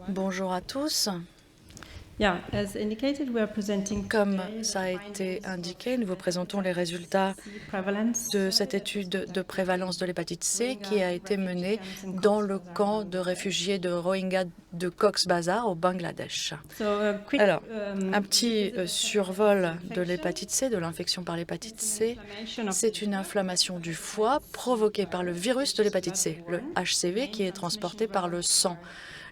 Bonjour à tous. Yeah, as indicated, we are presenting Comme today ça a the été findings indiqué, nous vous présentons les résultats C prevalence de survey cette that was étude de conducted prévalence in de l'hépatite C qui Rohingya a été refugee menée camps in dans Cox's le Bazar, camp de Bangladesh. réfugiés de Rohingya de Cox's Bazar au Bangladesh. So a quick Alors, un petit revisit of hepatitis C survol de infection. l'hépatite C, de l'infection par l'hépatite It's an C. inflammation of the C'est une liver caused inflammation by du the foie hepatitis C provoquée par le virus, virus which de is l'hépatite C, le blood-borne. The HCV, main qui est transmission transporté par le routes sang. are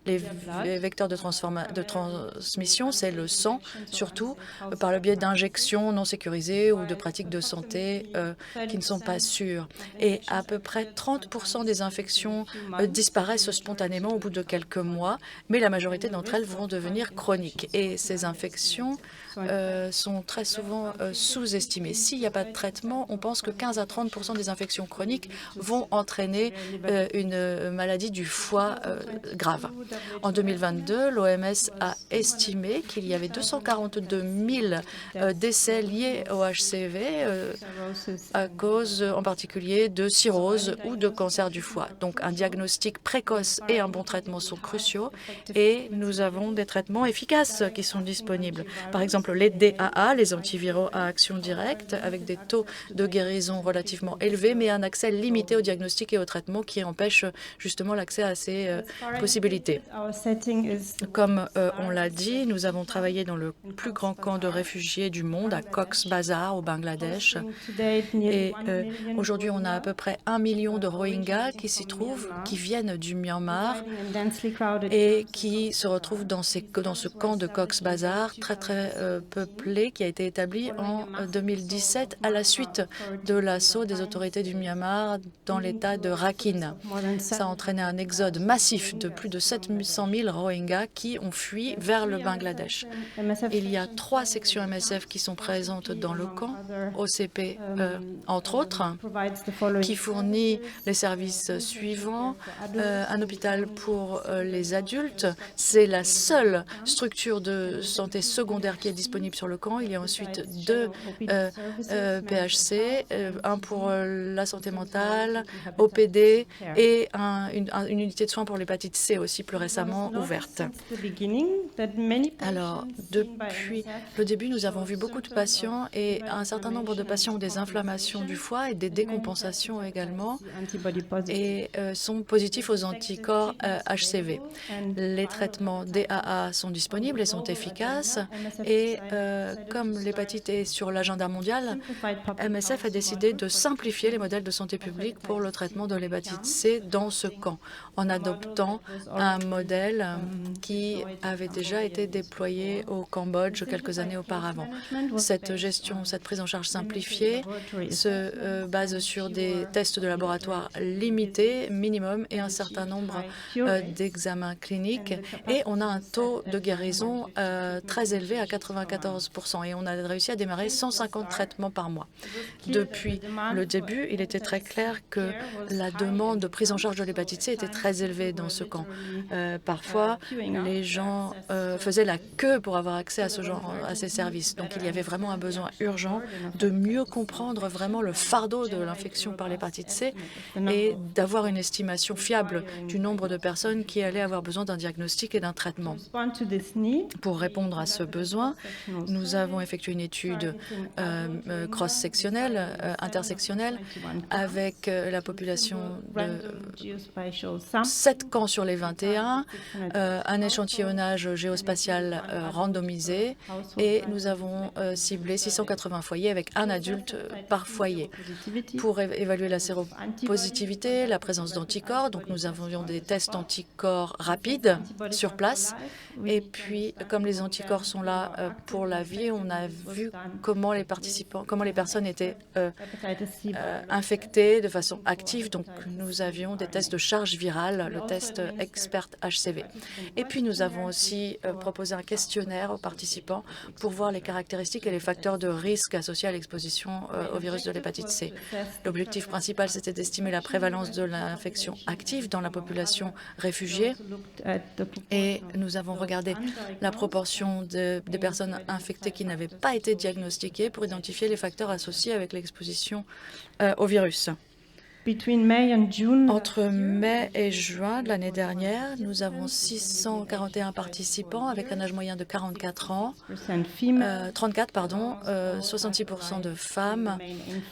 Les via blood, vecteurs de primarily through transmission, c'est le unsafe sang, injections or surtout unsafe par le healthcare biais practices. d'injections non sécurisées ou de While pratiques de santé approximately qui ne sont pas 30% sûres. of Et infections à peu are près cured 30% des spontaneously within a infections few months, but the disparaissent majority spontanément au do bout de become quelques mois, chronic. mais la And majorité the d'entre elles risk vont of chronic devenir chroniques. infections Et often ces infections underestimated. So in fact, sont très less souvent than 15 to sous-estimées. S'il n'y a pas de 20% traitement, on of pense que chronic 15 à 30% des infections infections will chroniques lead to vont entraîner severe liver disease. une maladie du In foie grave. 2022, En WHO estimates 2022, l'OMS a was estimé qu'il y avait 242 242 000 deaths décès liés au HCV of cirrhosis à and cause en particulier de so early cirrhose ou de diagnosis and cancer du treatment foie. are Donc un crucial. diagnostic And précoce there et are un bon traitement indicated we sont have cruciaux effective et treatments nous avons des available. traitements efficaces qui sont Direct-acting disponibles. Par antivirals, exemple, les DAA, DAA, les antiviraux à ICOS, action offer directe, avec limited des taux access to de diagnosis guérison and relativement treatment élevés, mais un capabilities accès limité au globally. diagnostic et au traitement qui empêche justement l'accès à ces As far possibilités. indicated, our setting is the Comme Cox's on Bazar l'a dit, nous refugee avons camp travaillé dans le in plus Cox's grand camp de Bazar, réfugiés du monde, à Cox's Bangladesh, Bazar, au Bangladesh. hosting to date nearly Et 1 million aujourd'hui, on a à Rohingya peu près 1 million de Rohingyas originating qui s'y from trouvent, Myanmar, qui viennent du Myanmar residing in densely crowded et camps in qui Cox's se retrouvent Bazar. These dans ce camps were camp de Cox's established in late Bazar, très très 2017, peuplé, qui a été établi following a en massive assault of 2017 à la Myanmar suite de authorities in l'assaut des Rakhine autorités du State, Myanmar dans leading l'état to de an exodus Rakhine. of more than Ça a entraîné un exode 700,000 massif de plus Rohingyas de to 700 Bangladesh. 000 Rohingyas qui ont fui There's vers le 3 Bangladesh. MSF Il y a sections 3 present in sections the MSF qui camps. sont présentes OCP, dans le among camp, other, OCP entre autres, provides the following qui fournit les services: services inpatient suivants. care for adults Un and the hôpital only pour les secondary adultes, healthcare structure c'est la available in the seule camp. structure de There is a santé secondaire qui est PHC disponible sur le camp. Il y a that ensuite besides 2 general OPD services, mental PHC, health and un pour TB, la santé also mentale, targeted hepatitis C OPD care. et une unité de soins pour l'hépatite C aussi plus It was récemment noticed ouverte. since the beginning that many Alors, patients seen by depuis MSF le début, nous avons show vu beaucoup de symptoms of patients et liver un certain nombre de inflammation and patients ont des inflammations decompensation, du foie et des and many tested décompensations hepatitis également C antibody positive. et sont positifs There's aux effective anticorps treatments HCV. available, and Les viral traitements hepatitis DAA sont on the disponibles et sont global efficaces. agenda, MSF Et decided to comme l'hépatite start est sur l'agenda mondial, simplified public MSF a policy décidé model de for simplifier les treatment modèles de santé of publique pour le hepatitis C traitement de in the l'hépatite camps, C dans ce adopting camp, en a model adoptant that was un already modèle qui deployed in avait déjà Cambodia été years déployé before. au The Cambodge quelques simplified années case auparavant. management was Cette based gestion, on cette prise en charge limited simplifiée laboratory se assessments base and sur des fewer tests de laboratoire obligatory limités, visits minimum, et and un certain achieved nombre high cure rates, d'examens cliniques. and the Et on a capacity un was set taux de at guérison 950 treatment très élevé à initiations per month. 94%. Et on a réussi à démarrer Since the 150 start, traitements par mois. it was clear that the Depuis demand le for début, il était très hepatitis C clair que care was la high in demande de the prise en charge camps, de so l'hépatite C at était times très people élevée dans were ce camp. literally Parfois, queuing up les to gens access faisaient la services. queue pour avoir accès So à there ce was an genre, à ces urgent need to services. Donc, better il y avait vraiment un understand the besoin actual urgent burden of de mieux hepatitis C comprendre vraiment infection le and fardeau de generate a l'infection par robust l'hépatite C estimate of the number et of d'avoir une people estimation fiable requiring du nombre de diagnostic and personnes qui allaient treatment. avoir besoin d'un diagnostic et d'un To traitement. respond to this need, Pour we répondre à ce conducted a besoin, cross-sectional nous avons survey effectué une étude targeting adult Rohingya cross-sectionnelle, residing in 7 of the intersectionnelle, 21 camps avec la through population single de random geospatial 7 sampling. camps sur les We 21, targeted 680 un households échantillonnage and included géospatial one adult per randomisé household et nous randomly avons selected into the ciblé survey. 680 foyers avec un To assess adulte hepatitis par C foyer. seropositivity, Pour évaluer la of antibodies, we séropositivité, la conducted a présence rapid d'anticorps, donc antibody nous test avions on des the tests spot. anticorps And since rapides antibodies sur are for place. life, we Et need to puis, understand comme les how anticorps then sont people là are active pour and la vie, on effective, a and this was vu done comment les with participants, comment les an personnes étaient expert hepatitis C virologist infectées de façon looking for active. Donc, hepatitis nous C avions des tests RNA. de charge virale, We le also test administered expert a HCV. participant Et puis, nous avons questionnaire aussi with 4 proposé un sub-factors questionnaire au associated participant with pour voir les exposure caractéristiques to et les facteurs de hepatitis C. risque associés à l'exposition The main au virus de objective l'hépatite was C. to assess the L'objectif prevalence of principal, c'était active d'estimer la infection in the prévalence de refugee l'infection population, active dans and la among population other, we réfugiée. also looked at the Et proportion of nous avons those regardé la undiagnosed proportion and des aimed to personnes infectées identify qui n'avaient factors pas été associated with diagnostiquées pour hepatitis identifier C les facteurs exposure. associés avec l'exposition au virus. Between May and June, Entre mai et juin de l'année dernière, nous avons 641 participants avec un âge moyen de 44 ans, 34 pardon, 66% de femmes,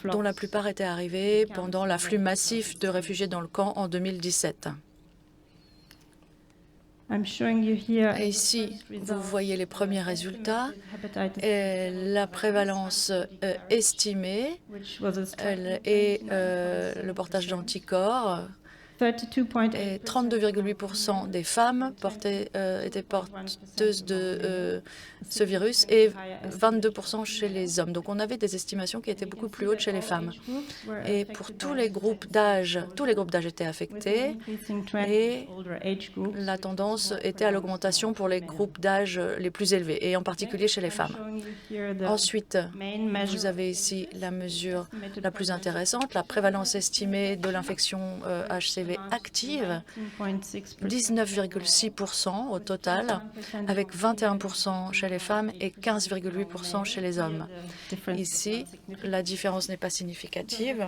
dont la plupart étaient arrivées pendant l'afflux massif de réfugiés dans le camp en 2017. Et ici, vous voyez les premiers résultats et la prévalence estimée et le portage d'anticorps. Et 32,8% des femmes étaient porteuses de ce virus et 22% chez les hommes. Donc on avait des estimations qui étaient beaucoup plus hautes chez les femmes. Et pour tous les groupes d'âge étaient affectés et la tendance était à l'augmentation pour les groupes d'âge les plus élevés et en particulier chez les femmes. Ensuite, vous avez ici la mesure la plus intéressante, la prévalence estimée de l'infection HCV active, 19,6% au total, avec 21% chez les femmes et 15,8% chez les hommes. Ici, la différence n'est pas significative.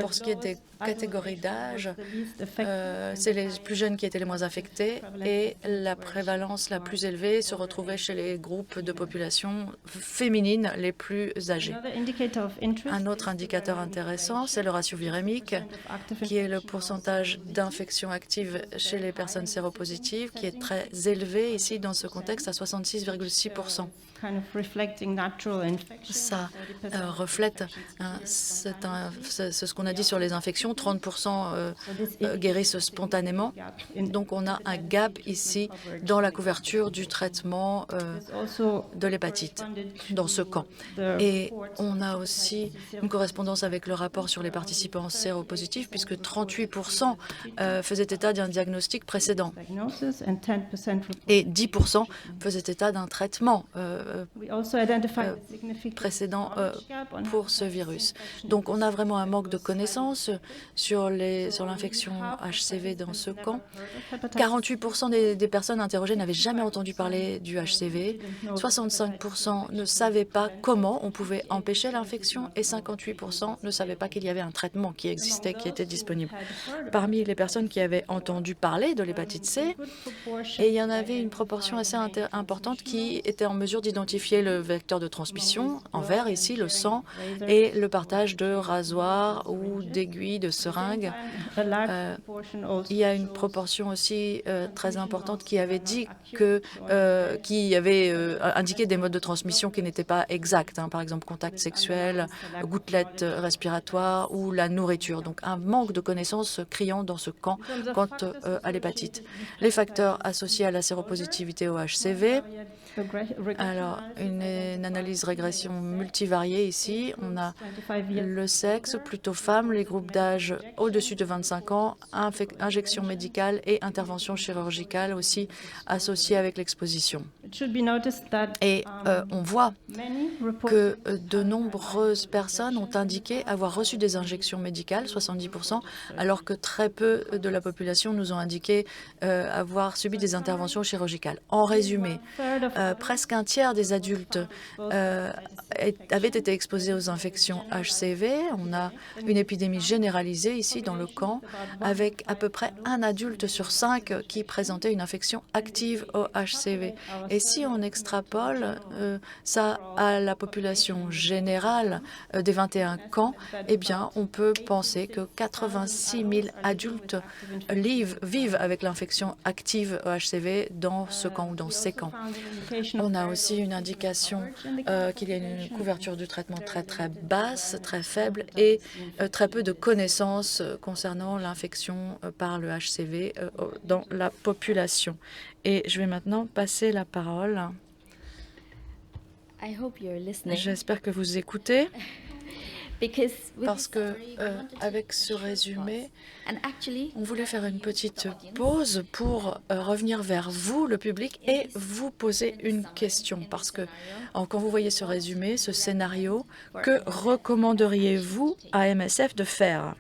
Pour ce qui est des catégories d'âge, c'est les plus jeunes qui étaient les moins affectés et la prévalence la plus élevée se retrouvait chez les groupes de population féminines les plus âgées. Un autre indicateur intéressant, c'est le ratio virémique, qui est le pourcentage d'infections actives chez les personnes séropositives, qui est très élevé ici dans ce contexte à 66,6%. Ça reflète ce qu'on a dit sur les infections, 30% guérissent spontanément. Donc on a un gap ici dans la couverture du traitement de l'hépatite dans ce camp. Et on a aussi une correspondance avec le rapport sur les participants séropositifs puisque 38% faisaient état d'un diagnostic précédent et 10% faisaient état d'un traitement précédent pour ce virus. Donc on a vraiment un manque de connaissances sur l'infection HCV dans ce camp. 48% des personnes interrogées n'avaient jamais entendu parler du HCV, 65% ne savaient pas comment on pouvait empêcher l'infection et 58% ne savaient pas qu'il y avait un traitement qui existait, qui était disponible. Parmi les personnes qui avaient entendu parler de l'hépatite C, et il y en avait une proportion assez importante qui était en mesure d'identifier le vecteur de transmission, en vert ici, le sang, et le partage de rasoirs ou d'aiguilles, de seringues. Il y a une proportion aussi très importante qui avait dit qui avait indiqué des modes de transmission qui n'étaient pas exacts, par exemple contact sexuel, gouttelettes respiratoires ou la nourriture. Donc un manque de connaissances criant dans ce camp quant à l'hépatite. Les facteurs associés à la séropositivité au HCV. Alors, une analyse régression multivariée ici. On a le sexe, plutôt femme, les groupes d'âge au-dessus de 25 ans, injection médicale et intervention chirurgicale aussi associées avec l'exposition. Et on voit que de nombreuses personnes ont indiqué avoir reçu des injections médicales, 70%, alors que très peu de la population nous ont indiqué avoir subi des interventions chirurgicales. En résumé, presque un tiers des adultes avaient été exposés aux infections HCV. On a une épidémie généralisée ici dans le camp, avec à peu près un adulte sur 5 qui présentait une infection active au HCV. Et si on extrapole ça à la population générale des 21 camps, eh bien, on peut penser que 86 000 adultes vivent avec l'infection active au HCV dans ce camp ou dans ces camps. On a aussi une indication qu'il y a une couverture du traitement très basse, très faible et très peu de connaissances concernant l'infection par le HCV dans la population. Et je vais maintenant passer la parole. J'espère que vous écoutez. Parce que avec ce résumé, on voulait faire une petite pause pour revenir vers vous, le public, et vous poser une question. Parce que quand vous voyez ce résumé, ce scénario, que recommanderiez-vous à MSF de faire?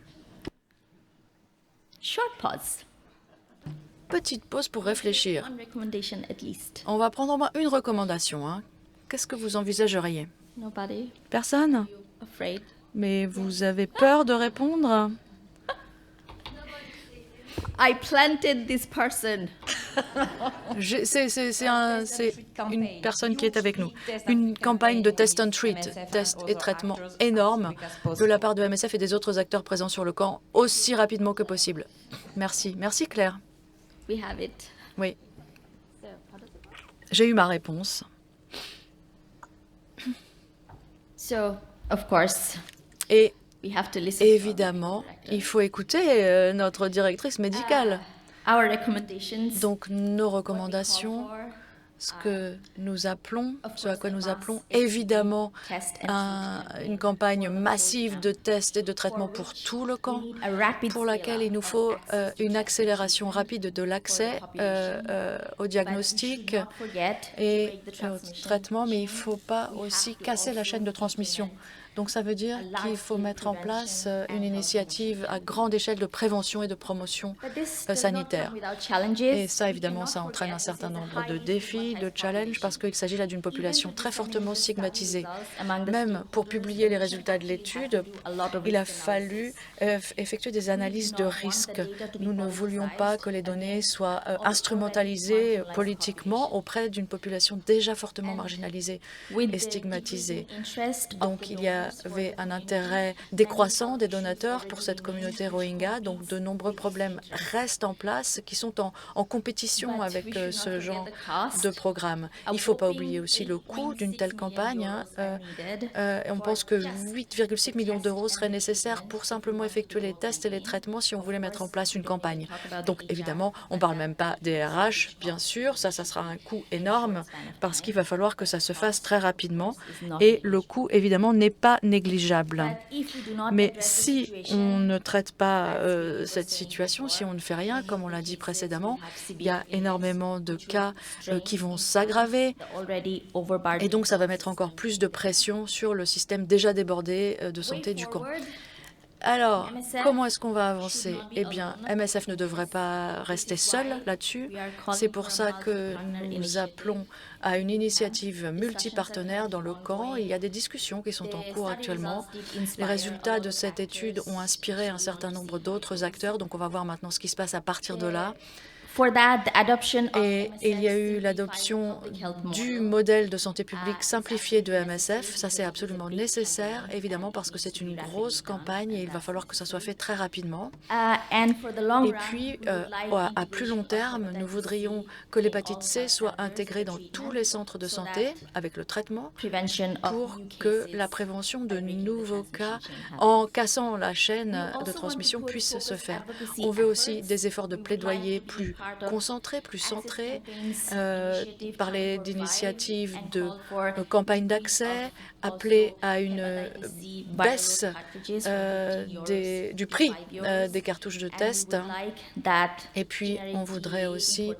Petite pause pour réfléchir. On va prendre au moins une recommandation. Qu'est-ce que vous envisageriez? Personne? Mais vous avez peur de répondre? I planted this person. C'est une personne qui est avec nous. Une campagne de test and treat, test et traitement énorme de la part de MSF et des autres acteurs présents sur le camp aussi rapidement que possible. Merci. Merci Claire. We have it. Oui. J'ai eu ma réponse. So, of course, Et we have to listen to évidemment, il faut écouter notre directrice médicale. our recommendations. Donc nos recommandations, ce à quoi nous appelons évidemment une campagne massive de tests et de traitements pour tout le camp, pour laquelle il nous faut une accélération rapide de l'accès au diagnostic et au traitement, mais il ne faut pas aussi casser la chaîne de transmission. Donc ça veut dire qu'il faut mettre en place une initiative à grande échelle de prévention et de promotion sanitaire. Et ça, évidemment, ça entraîne un certain nombre de défis, de challenges, parce qu'il s'agit là d'une population très fortement stigmatisée. Même pour publier les résultats de l'étude, il a fallu effectuer des analyses de risque. Nous ne voulions pas que les données soient instrumentalisées politiquement auprès d'une population déjà fortement marginalisée et stigmatisée. Donc il y avait un intérêt décroissant des donateurs pour cette communauté Rohingya. Donc de nombreux problèmes restent en place qui sont en compétition avec ce genre de programme. Il ne faut pas oublier aussi le coût d'une telle campagne. On pense que 8,6 millions d'euros seraient nécessaires pour simplement effectuer les tests et les traitements si on voulait mettre en place une campagne. Donc évidemment, on ne parle même pas des RH, bien sûr. Ça sera un coût énorme parce qu'il va falloir que ça se fasse très rapidement. Et le coût, évidemment, n'est pas négligeable. Mais si on ne traite pas cette situation, si on ne fait rien, comme on l'a dit précédemment, il y a énormément de cas qui vont s'aggraver et donc ça va mettre encore plus de pression sur le système déjà débordé de santé du camp. Alors, comment est-ce qu'on va avancer? Eh bien, MSF ne devrait pas rester seul là-dessus. C'est pour ça que nous appelons à une initiative multipartenaire dans le camp. Il y a des discussions qui sont en cours actuellement. Les résultats de cette étude ont inspiré un certain nombre d'autres acteurs, donc on va voir maintenant ce qui se passe à partir de là. Et il y a eu l'adoption du modèle de santé publique simplifié de MSF. Ça, c'est absolument nécessaire, évidemment, parce que c'est une grosse campagne et il va falloir que ça soit fait très rapidement. Et puis, à plus long terme, nous voudrions que l'hépatite C soit intégrée dans tous les centres de santé avec le traitement pour que la prévention de nouveaux cas en cassant la chaîne de transmission puisse se faire. On veut aussi des efforts de plaidoyer plus concentrés, plus centrés, parler d'initiatives de campagnes d'accès, appeler à une baisse du prix des cartouches de test. Et puis, on voudrait aussi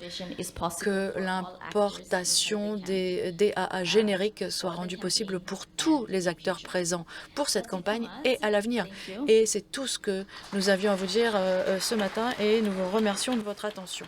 que l'importation des DAA génériques soit rendue possible pour tous les acteurs présents pour cette campagne et à l'avenir. Et c'est tout ce que nous avions à vous dire ce matin et nous vous remercions de votre attention.